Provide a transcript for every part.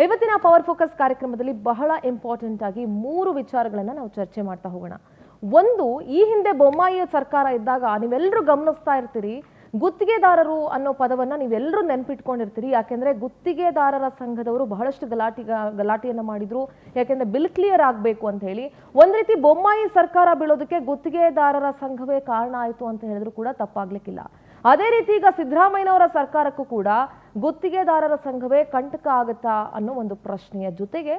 ಇವತ್ತಿನ power focus ಕಾರ್ಯಕ್ರಮದಲ್ಲಿ ಬಹಳ ಇಂಪಾರ್ಟೆಂಟ್ ಆಗಿ ಮೂರು ವಿಚಾರಗಳನ್ನು ನಾವು ಚರ್ಚೆ ಮಾಡ್ತಾ ಹೋಗೋಣ. ಒಂದು, ಈ ಹಿಂದೆ ಬೊಮ್ಮಾಯಿ ಸರ್ಕಾರ ಇದ್ದಾಗ ನೀವೆಲ್ಲರೂ ಗಮನಿಸ್ತಾ ಇರ್ತೀರಿ, ಗುತ್ತಿಗೆದಾರರು ಅನ್ನೋ ಪದವನ್ನ ನೀವೆಲ್ಲರೂ ನೆನಪಿಟ್ಕೊಂಡಿರ್ತೀರಿ. ಯಾಕೆಂದ್ರೆ ಗುತ್ತಿಗೆದಾರರ ಸಂಘದವರು ಬಹಳಷ್ಟು ಗಲಾಟೆಯನ್ನ ಮಾಡಿದ್ರು. ಯಾಕೆಂದ್ರೆ ಬಿಲ್ ಕ್ಲಿಯರ್ ಆಗಬೇಕು ಅಂತ ಹೇಳಿ ಒಂದ್ ರೀತಿ ಬೊಮ್ಮಾಯಿ ಸರ್ಕಾರ ಬೀಳೋದಕ್ಕೆ ಗುತ್ತಿಗೆದಾರರ ಸಂಘವೇ ಕಾರಣ ಆಯಿತು ಅಂತ ಹೇಳಿದ್ರು ಕೂಡ ತಪ್ಪಾಗ್ಲಿಕ್ಕಿಲ್ಲ. ಅದೇ ರೀತಿ ಈಗ ಸಿದ್ದರಾಮಯ್ಯನವರ ಸರ್ಕಾರಕ್ಕೂ ಕೂಡ ಗುತ್ತಿಗೆದಾರರ ಸಂಘವೇ ಕಂಟಕ ಆಗುತ್ತಾ ಅನ್ನೋ ಒಂದು ಪ್ರಶ್ನೆಯ ಜೊತೆಗೆ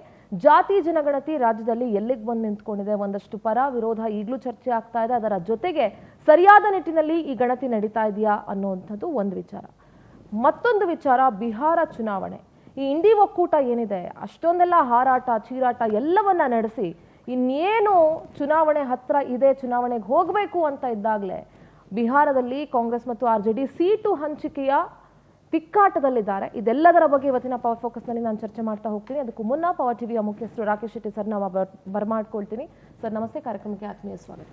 ಜಾತಿ ಜನಗಣತಿ ರಾಜ್ಯದಲ್ಲಿ ಎಲ್ಲಿಗೆ ಬಂದು ನಿಂತ್ಕೊಂಡಿದೆ, ಒಂದಷ್ಟು ಪರ ವಿರೋಧ ಈಗಲೂ ಚರ್ಚೆ ಆಗ್ತಾ ಇದೆ. ಅದರ ಜೊತೆಗೆ ಸರಿಯಾದ ನಿಟ್ಟಿನಲ್ಲಿ ಈ ಗಣತಿ ನಡೀತಾ ಇದೆಯಾ ಅನ್ನುವಂಥದ್ದು ಒಂದು ವಿಚಾರ. ಮತ್ತೊಂದು ವಿಚಾರ, ಬಿಹಾರ ಚುನಾವಣೆ. ಈ ಇಂಡಿ ಒಕ್ಕೂಟ ಏನಿದೆ ಅಷ್ಟೊಂದೆಲ್ಲ ಹಾರಾಟ ಚೀರಾಟ ಎಲ್ಲವನ್ನ ನಡೆಸಿ ಇನ್ನೇನು ಚುನಾವಣೆ ಹತ್ರ ಇದೆ, ಚುನಾವಣೆಗೆ ಹೋಗಬೇಕು ಅಂತ ಇದ್ದಾಗಲೇ ಬಿಹಾರದಲ್ಲಿ ಕಾಂಗ್ರೆಸ್ ಮತ್ತು RJD ಸೀಟು ಹಂಚಿಕೆಯ ತಿಕ್ಕಾಟದಲ್ಲಿದ್ದಾರೆ. ಇದೆಲ್ಲದರ ಬಗ್ಗೆ ಇವತ್ತಿನ ಪವರ್ ಫೋಕಸ್ ನಲ್ಲಿ ನಾನು ಚರ್ಚೆ ಮಾಡ್ತಾ ಹೋಗ್ತೀನಿ. ಅದಕ್ಕೂ ಮುನ್ನ ಪವರ್ ಟಿವಿಯ ಮುಖ್ಯಸ್ಥರು ರಾಕೇಶ್ ಶೆಟ್ಟಿ ಸರ್ ನಾವು ಬರಮಾಡ್ಕೊಳ್ತೀನಿ. ಸರ್ ನಮಸ್ತೆ, ಕಾರ್ಯಕ್ರಮಕ್ಕೆ ಆತ್ಮೀಯ ಸ್ವಾಗತ.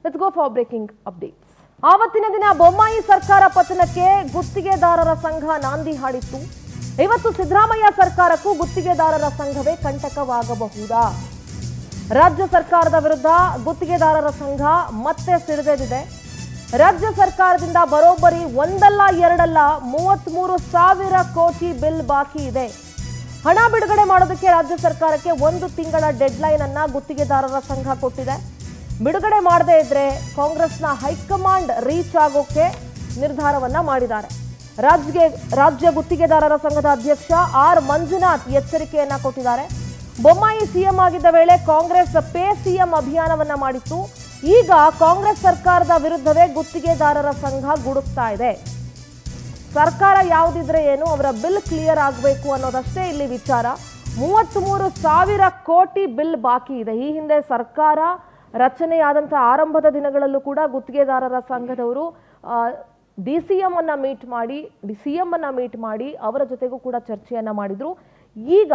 Let's go for breaking updates. ಆವತ್ತಿನ ದಿನ ಬೊಮ್ಮಾಯಿ ಸರ್ಕಾರ ಪತನಕ್ಕೆ ಗುತ್ತಿಗೆದಾರರ ಸಂಘ ನಾಂದಿ ಹಾಡಿತ್ತು. ಇವತ್ತು ಸಿದ್ದರಾಮಯ್ಯ ಸರ್ಕಾರಕ್ಕೂ ಗುತ್ತಿಗೆದಾರರ ಸಂಘವೇ ಕಂಟಕವಾಗಬಹುದಾ? ರಾಜ್ಯ ಸರ್ಕಾರದ ವಿರುದ್ಧ ಗುತ್ತಿಗೆದಾರರ ಸಂಘ ಮತ್ತೆ ಸಿಡಿದೆದ್ದಿದೆ. ರಾಜ್ಯ ಸರ್ಕಾರದಿಂದ ಬರೋಬ್ಬರಿ ಒಂದಲ್ಲ ಎರಡಲ್ಲ 33,000 ಕೋಟಿ ಬಿಲ್ ಬಾಕಿ ಇದೆ. ಹಣ ಬಿಡುಗಡೆ ಮಾಡೋದಕ್ಕೆ ರಾಜ್ಯ ಸರ್ಕಾರಕ್ಕೆ 1 ತಿಂಗಳ ಡೆಡ್ಲೈನ್ ಅನ್ನ ಗುತ್ತಿಗೆದಾರರ ಸಂಘ ಕೊಟ್ಟಿದೆ. ಬಿಡುಗಡೆ ಮಾಡದೇ ಇದ್ರೆ ಕಾಂಗ್ರೆಸ್ನ ಹೈಕಮಾಂಡ್ ರೀಚ್ ಆಗೋಕೆ ನಿರ್ಧಾರವನ್ನ ಮಾಡಿದ್ದಾರೆ. ರಾಜ್ಯ ಗುತ್ತಿಗೆದಾರರ ಸಂಘದ ಅಧ್ಯಕ್ಷ R ಮಂಜುನಾಥ್ ಎಚ್ಚರಿಕೆಯನ್ನ ಕೊಟ್ಟಿದ್ದಾರೆ. ಬೊಮ್ಮಾಯಿ ಸಿಎಂ ಆಗಿದ್ದ ವೇಳೆ ಕಾಂಗ್ರೆಸ್ ಪೇ ಸಿಎಂ ಅಭಿಯಾನವನ್ನ ಮಾಡಿತ್ತು. ಈಗ ಕಾಂಗ್ರೆಸ್ ಸರ್ಕಾರದ ವಿರುದ್ಧವೇ ಗುತ್ತಿಗೆದಾರರ ಸಂಘ ಗುಡುಕ್ತಾ ಇದೆ. ಸರ್ಕಾರ ಯಾವುದಿದ್ರೆ ಏನು, ಅವರ ಬಿಲ್ ಕ್ಲಿಯರ್ ಆಗಬೇಕು ಅನ್ನೋದಷ್ಟೇ ಇಲ್ಲಿ ವಿಚಾರ. 33,000 ಕೋಟಿ ಬಿಲ್ ಬಾಕಿ ಇದೆ. ಈ ಹಿಂದೆ ಸರ್ಕಾರ ರಚನೆಯಾದಂಥ ಆರಂಭದ ದಿನಗಳಲ್ಲೂ ಕೂಡ ಗುತ್ತಿಗೆದಾರರ ಸಂಘದವರು DCM ಅನ್ನ ಮೀಟ್ ಮಾಡಿ CM ಅನ್ನ ಮೀಟ್ ಮಾಡಿ ಅವರ ಜೊತೆಗೂ ಕೂಡ ಚರ್ಚೆಯನ್ನ ಮಾಡಿದ್ರು. ಈಗ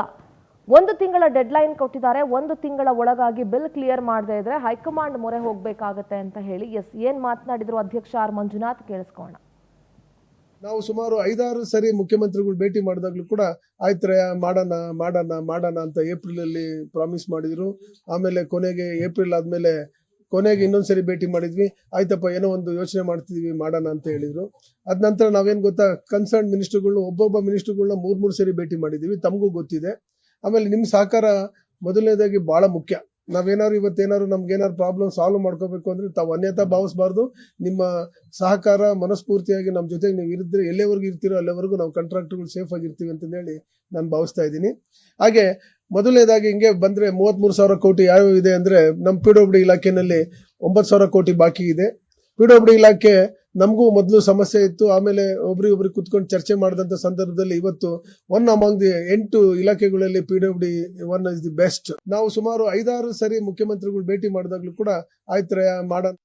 1 ತಿಂಗಳ ಡೆಡ್ಲೈನ್ ಕೊಟ್ಟಿದ್ದಾರೆ. 1 ತಿಂಗಳ ಒಳಗಾಗಿ ಬಿಲ್ ಕ್ಲಿಯರ್ ಮಾಡದೇ ಇದ್ರೆ ಹೈಕಮಾಂಡ್ ಮೊರೆ ಹೋಗ್ಬೇಕಾಗತ್ತೆ ಅಂತ ಹೇಳಿ ಏನ್ ಮಾತನಾಡಿದ್ರು ಅಧ್ಯಕ್ಷ R ಮಂಜುನಾಥ್, ಕೇಳಿಸ್ಕೋಣ. ನಾವು ಸುಮಾರು 5-6 ಸರಿ ಮುಖ್ಯಮಂತ್ರಿಗಳು ಭೇಟಿ ಮಾಡಿದಾಗ್ಲೂ ಕೂಡ ಆಯ್ತರಯ್ಯ ಮಾಡೋಣ ಅಂತ ಏಪ್ರಿಲ್ ಅಲ್ಲಿ ಪ್ರಾಮಿಸ್ ಮಾಡಿದ್ರು. ಆಮೇಲೆ ಏಪ್ರಿಲ್ ಆದ್ಮೇಲೆ ಕೊನೆಗೆ ಇನ್ನೊಂದ್ಸರಿ ಭೇಟಿ ಮಾಡಿದ್ವಿ. ಆಯ್ತಪ್ಪ ಏನೋ ಒಂದು ಯೋಚನೆ ಮಾಡ್ತಿದ್ವಿ, ಮಾಡೋಣ ಅಂತ ಹೇಳಿದ್ರು. ಅದ ನಂತರ ನಾವೇನ್ ಗೊತ್ತಾ, ಕನ್ಸರ್ನ್ ಮಿನಿಸ್ಟರ್ಗಳು ಒಬ್ಬೊಬ್ಬ ಮಿನಿಸ್ಟರ್ಗಳನ್ನ 3 ಸರಿ ಭೇಟಿ ಮಾಡಿದೀವಿ, ತಮಗೂ ಗೊತ್ತಿದೆ. ಆಮೇಲೆ ನಿಮ್ ಸಹಕಾರ ಮೊದಲನೇದಾಗಿ ಬಹಳ ಮುಖ್ಯ. ಇವತ್ತೇನಾದ್ರು ನಮ್ಗೇನಾದ್ರು ಪ್ರಾಬ್ಲಮ್ ಸಾಲ್ವ್ ಮಾಡ್ಕೋಬೇಕು ಅಂದ್ರೆ ತಾವು ಅನ್ಯತಾ ಭಾವಿಸಬಾರ್ದು. ನಿಮ್ಮ ಸಹಕಾರ ಮನಸ್ಫೂರ್ತಿಯಾಗಿ ನಮ್ಮ ಜೊತೆಗೆ ನೀವು ಇರಿದ್ರೆ ಎಲ್ಲಿವರೆಗೂ ಇರ್ತೀರೋ ಅಲ್ಲಿವರೆಗೂ ನಾವು ಕಾಂಟ್ರಾಕ್ಟರ್ಗಳು ಸೇಫ್ ಆಗಿರ್ತೀವಿ ಅಂತ ಹೇಳಿ ನಾನು ಭಾವಿಸ್ತಾ ಇದ್ದೀನಿ. ಹಾಗೆ ಮೊದಲನೇದಾಗಿ ಹಿಂಗೆ ಬಂದ್ರೆ 33,000 ಕೋಟಿ ಯಾವ್ಯಾವ ಇದೆ ಅಂದ್ರೆ, ನಮ್ಮ PWD ಇಲಾಖೆನಲ್ಲಿ 9,000 ಕೋಟಿ ಬಾಕಿ ಇದೆ. PWD ಇಲಾಖೆ ನಮಗೂ ಮೊದಲು ಸಮಸ್ಯೆ ಇತ್ತು. ಆಮೇಲೆ ಒಬ್ರಿಗೆ ಕುತ್ಕೊಂಡು ಚರ್ಚೆ ಮಾಡಿದಂತ ಸಂದರ್ಭದಲ್ಲಿ ಇವತ್ತು ಒನ್ ಅಮಾಂಗ್ ದಿ 8 ಇಲಾಖೆಗಳಲ್ಲಿ PWD one is the best. ನಾವು ಸುಮಾರು 5-6 ಸರಿ ಮುಖ್ಯಮಂತ್ರಿಗಳು ಭೇಟಿ ಮಾಡಿದಾಗ್ಲೂ ಕೂಡ ಆಯ್ತರಯ್ಯ ಮಾಡೋಣ.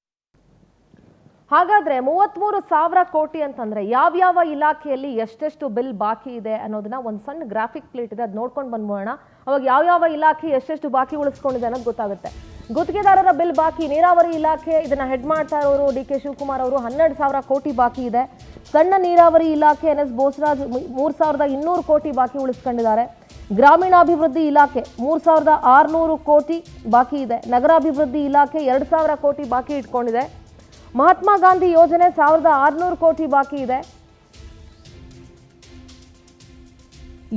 ಹಾಗಾದ್ರೆ 33,000 ಕೋಟಿ ಅಂತಂದ್ರೆ ಯಾವ್ಯಾವ ಇಲಾಖೆಯಲ್ಲಿ ಎಷ್ಟೆಷ್ಟು ಬಿಲ್ ಬಾಕಿ ಇದೆ ಅನ್ನೋದನ್ನ ಒಂದು ಸಣ್ಣ ಗ್ರಾಫಿಕ್ ಪ್ಲೇಟ್ ಇದೆ, ಅದ್ ನೋಡ್ಕೊಂಡು ಬಂದ್ಬೋಣ. ಅವಾಗ ಯಾವ್ಯಾವ ಇಲಾಖೆ ಎಷ್ಟೆಷ್ಟು ಬಾಕಿ ಉಳಿಸ್ಕೊಂಡಿದೆ ಅನ್ನೋದು ಗೊತ್ತಾಗುತ್ತೆ. ಗುತ್ತಿಗೆದಾರರ ಬಿಲ್ ಬಾಕಿ, ನೀರಾವರಿ ಇಲಾಖೆ ಇದನ್ನ ಹೆಡ್ ಮಾಡ್ತಾ ಇರೋರು DK ಶಿವಕುಮಾರ್ ಅವರು 12,000 ಕೋಟಿ ಬಾಕಿ ಇದೆ. ಸಣ್ಣ ನೀರಾವರಿ ಇಲಾಖೆ NS ಬೋಸರಾಜ್ 3,200 ಕೋಟಿ ಬಾಕಿ ಉಳಿಸ್ಕೊಂಡಿದ್ದಾರೆ. ಗ್ರಾಮೀಣಾಭಿವೃದ್ಧಿ ಇಲಾಖೆ 3,600 ಕೋಟಿ ಬಾಕಿ ಇದೆ. ನಗರಾಭಿವೃದ್ಧಿ ಇಲಾಖೆ 2,000 ಕೋಟಿ ಬಾಕಿ ಇಟ್ಕೊಂಡಿದೆ. ಮಹಾತ್ಮ ಗಾಂಧಿ ಯೋಜನೆ 1,600 ಕೋಟಿ ಬಾಕಿ ಇದೆ.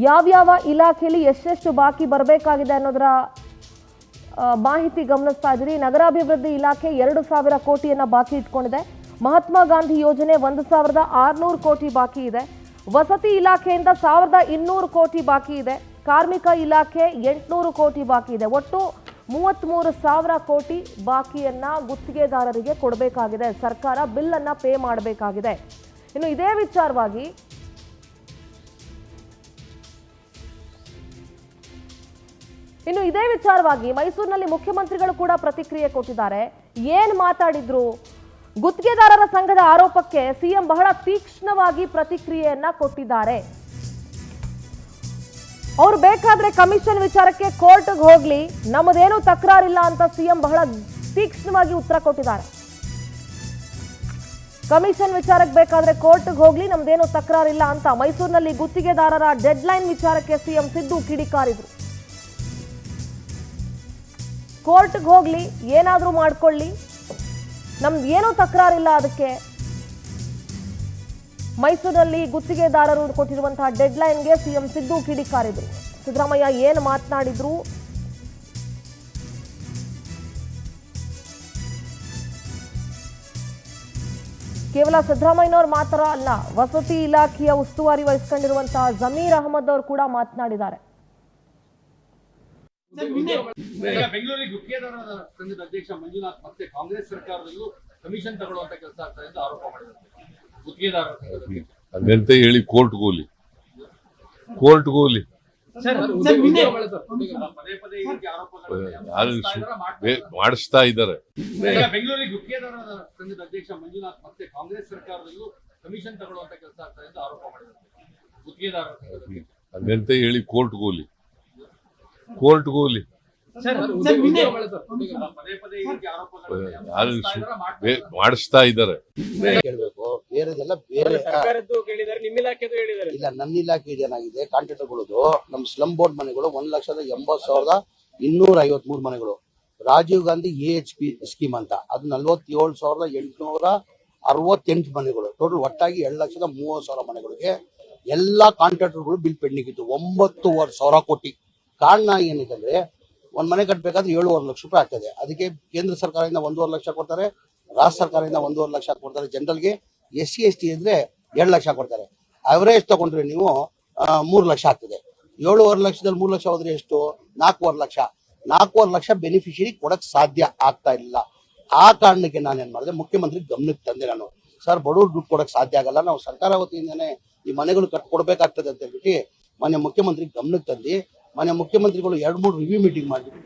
ಯಾವ್ಯಾವ ಇಲಾಖೆಯಲ್ಲಿ ಎಷ್ಟೆಷ್ಟು ಬಾಕಿ ಬರಬೇಕಾಗಿದೆ ಅನ್ನೋದರ ಮಾಹಿತಿ ಗಮನಿಸ್ತಾ ಇದ್ದೀರಿ. ನಗರಾಭಿವೃದ್ಧಿ ಇಲಾಖೆ 2,000 ಕೋಟಿಯನ್ನ ಬಾಕಿ ಇಟ್ಕೊಂಡಿದೆ. ಮಹಾತ್ಮ ಗಾಂಧಿ ಯೋಜನೆ 1,600 ಕೋಟಿ ಬಾಕಿ ಇದೆ. ವಸತಿ ಇಲಾಖೆಯಿಂದ 1,200 ಕೋಟಿ ಬಾಕಿ ಇದೆ. ಕಾರ್ಮಿಕ ಇಲಾಖೆ 800 ಕೋಟಿ ಬಾಕಿ ಇದೆ. ಒಟ್ಟು 33,000 ಕೋಟಿ ಬಾಕಿಯನ್ನ ಗುತ್ತಿಗೆದಾರರಿಗೆ ಕೊಡಬೇಕಾಗಿದೆ. ಸರ್ಕಾರ ಬಿಲ್ ಅನ್ನ ಪೇ ಮಾಡಬೇಕಾಗಿದೆ. ಇನ್ನು ಇದೇ ವಿಚಾರವಾಗಿ ಮೈಸೂರಿನಲ್ಲಿ ಮುಖ್ಯಮಂತ್ರಿಗಳು ಕೂಡ ಪ್ರತಿಕ್ರಿಯೆ ಕೊಟ್ಟಿದ್ದಾರೆ. ಏನ್ ಮಾತಾಡಿದ್ರು? ಗುತ್ತಿಗೆದಾರರ ಸಂಘದ ಆರೋಪಕ್ಕೆ ಸಿಎಂ ಬಹಳ ತೀಕ್ಷ್ಣವಾಗಿ ಪ್ರತಿಕ್ರಿಯೆಯನ್ನ ಕೊಟ್ಟಿದ್ದಾರೆ. ಅವ್ರು ಬೇಕಾದ್ರೆ ಕಮಿಷನ್ ವಿಚಾರಕ್ಕೆ ಕೋರ್ಟ್ಗೆ ಹೋಗ್ಲಿ, ನಮ್ಮದೇನು ತಕರಾರಿಲ್ಲ ಅಂತ ಸಿಎಂ ಬಹಳ ತೀಕ್ಷ್ಣವಾಗಿ ಉತ್ತರ ಕೊಟ್ಟಿದ್ದಾರೆ. ಕಮಿಷನ್ ವಿಚಾರಕ್ಕೆ ಬೇಕಾದ್ರೆ ಕೋರ್ಟ್ಗೆ ಹೋಗ್ಲಿ, ನಮ್ದೇನು ತಕರಾರಿಲ್ಲ ಅಂತ ಮೈಸೂರಿನಲ್ಲಿ ಗುತ್ತಿಗೆದಾರರ ಡೆಡ್ಲೈನ್ ವಿಚಾರಕ್ಕೆ ಸಿಎಂ ಸಿದ್ದು ಕಿಡಿಕಾರಿದ್ರು. ಕೋರ್ಟ್ಗೆ ಹೋಗ್ಲಿ, ಏನಾದ್ರೂ ಮಾಡ್ಕೊಳ್ಳಿ, ನಮ್ದು ಏನೂ ತಕರಾರಿಲ್ಲ. ಅದಕ್ಕೆ ಮೈಸೂರಿನಲ್ಲಿ ಗುತ್ತಿಗೆದಾರರು ಕೊಟ್ಟಿರುವಂತಹ ಡೆಡ್ಲೈನ್ಗೆ ಸಿಎಂ ಸಿದ್ದು ಕಿಡಿಕಾರಿದ್ರು. ಸಿದ್ದರಾಮಯ್ಯ ಏನು ಮಾತನಾಡಿದ್ರು, ಕೇವಲ ಸಿದ್ದರಾಮಯ್ಯನವ್ರು ಮಾತ್ರ ಅಲ್ಲ, ವಸತಿ ಇಲಾಖೆಯ ಉಸ್ತುವಾರಿ ವಹಿಸಿಕೊಂಡಿರುವಂತಹ ಜಮೀರ್ ಅಹಮದ್ ಅವರು ಕೂಡ ಮಾತನಾಡಿದ್ದಾರೆ. ಬೆಂಗಳೂರಿಗೆ ಗುತ್ತಿಗೆದಾರರ ಸಂಘದ ಅಧ್ಯಕ್ಷ ಮಂಜುನಾಥ್ ಮತ್ತೆ ಕಾಂಗ್ರೆಸ್ ಸರ್ಕಾರದಲ್ಲೂ ಕಮಿಷನ್ ತಗೊಳ್ಳುವಂತ ಕೆಲಸ ಆಗ್ತದೆ ಅಂತ ಆರೋಪ ಮಾಡಿದ್ದಾರೆ. ಗುತ್ತಿಗೆದಾರರ ಹಂಗಂತ ಹೇಳಿ ಕೋರ್ಟ್ಗೆ ಹೋಗ್ಲಿ, ಕೋರ್ಟ್ಗೆ ಹೋಗ್ಲಿ. ಪದೇ ಪದೇ ಈ ರೀತಿ ಆರೋಪಗಳು ಮಾಡಿಸ್ತಾ ಇದ್ದಾರೆ. ಬೆಂಗಳೂರಿಗೆ ಗುತ್ತಿಗೆದಾರರ ಸಂಘದ ಅಧ್ಯಕ್ಷ ಮಂಜುನಾಥ್ ಮತ್ತೆ ಕಾಂಗ್ರೆಸ್ ಸರ್ಕಾರದಲ್ಲೂ ಕಮಿಷನ್ ತಗೊಳ್ಳುವಂತ ಕೆಲಸ ಆಗ್ತದೆ ಅಂತ ಆರೋಪ ಮಾಡಿದ್ದಾರೆ. ಗುತ್ತಿಗೆದಾರರ ಹಂಗಂತ ಹೇಳಿ ಕೋರ್ಟ್ಗೆ ಹೋಗ್ಲಿ, ಕೋರ್ಟ್ಗೆ ಹೋಗ್ಲಿ. ಪದೇ ಪದೇ ಈ ರೀತಿ ಆರೋಪಗಳು ಮಾಡಿಸ್ತಾ ಇದ್ದಾರೆ. ಕೇಳಬೇಕು, ಬೇರೆದೆಲ್ಲ ಬೇರೆ ಇಲ್ಲ. ನನ್ನ ಇಲಾಖೆ ಏನಾಗಿದೆ, ಕಾಂಟ್ರಾಕ್ಟರ್ಗಳದು ನಮ್ಮ ಸ್ಲಮ್ ಬೋರ್ಡ್ ಮನೆಗಳು 1,80,253 ಮನೆಗಳು. ರಾಜೀವ್ ಗಾಂಧಿ AHP ಸ್ಕೀಮ್ ಅಂತ ಅದು 47,868 ಮನೆಗಳು. ಟೋಟಲ್ ಒಟ್ಟಾಗಿ 2,30,000 ಮನೆಗಳಿಗೆ ಎಲ್ಲಾ ಕಾಂಟ್ರಾಕ್ಟರ್ಗಳು ಬಿಲ್ ಪೆಂಡಿಂಗ್ ಇತ್ತು. 9,500 ಕೋಟಿ. ಕಾರಣ ಏನಿದೆ ಅಂದ್ರೆ, ಒಂದ್ ಮನೆ ಕಟ್ಟಬೇಕಾದ್ರೆ 7.5 ಲಕ್ಷ ರೂಪಾಯಿ ಆಗ್ತದೆ. ಅದಕ್ಕೆ ಕೇಂದ್ರ ಸರ್ಕಾರದಿಂದ 1.5 ಲಕ್ಷ ಕೊಡ್ತಾರೆ, ರಾಜ್ಯ ಸರ್ಕಾರದಿಂದ 1.5 ಲಕ್ಷ ಕೊಡ್ತಾರೆ. ಜನರಲ್ಗೆ SC ST ಇದ್ರೆ 2 ಲಕ್ಷ ಕೊಡ್ತಾರೆ. ಅವರೇಜ್ ತಗೊಂಡ್ರೆ ನೀವು 3 ಲಕ್ಷ ಆಗ್ತದೆ. 7.5 ಲಕ್ಷದಲ್ಲಿ 3 ಲಕ್ಷ ಹೋದ್ರೆ ಎಷ್ಟು? 4.5 ಲಕ್ಷ. 4.5 ಲಕ್ಷ ಬೆನಿಫಿಷರಿ ಕೊಡಕ್ ಸಾಧ್ಯ ಆಗ್ತಾ ಇಲ್ಲ. ಆ ಕಾರಣಕ್ಕೆ ನಾನೇನ್ ಮಾಡಿದೆ, ಮುಖ್ಯಮಂತ್ರಿ ಗಮನಕ್ಕೆ ತಂದೆ. ನಾನು ಸರ್, ಬಡವ್ರು ದುಡ್ಡು ಕೊಡಕ್ ಸಾಧ್ಯ ಆಗಲ್ಲ, ನಾವು ಸರ್ಕಾರ ವತಿಯಿಂದಾನೆ ಈ ಮನೆಗಳು ಕೊಡ್ಬೇಕಾಗ್ತದೆ ಅಂತ ಹೇಳ್ಬಿಟ್ಟು ಮಾನ್ಯ ಮುಖ್ಯಮಂತ್ರಿ ಗಮನಕ್ಕೆ ತಂದು ಮಾನ್ಯ ಮುಖ್ಯಮಂತ್ರಿಗಳು 2-3 ರಿವ್ಯೂ ಮೀಟಿಂಗ್ ಮಾಡಿಬಿಟ್ಟು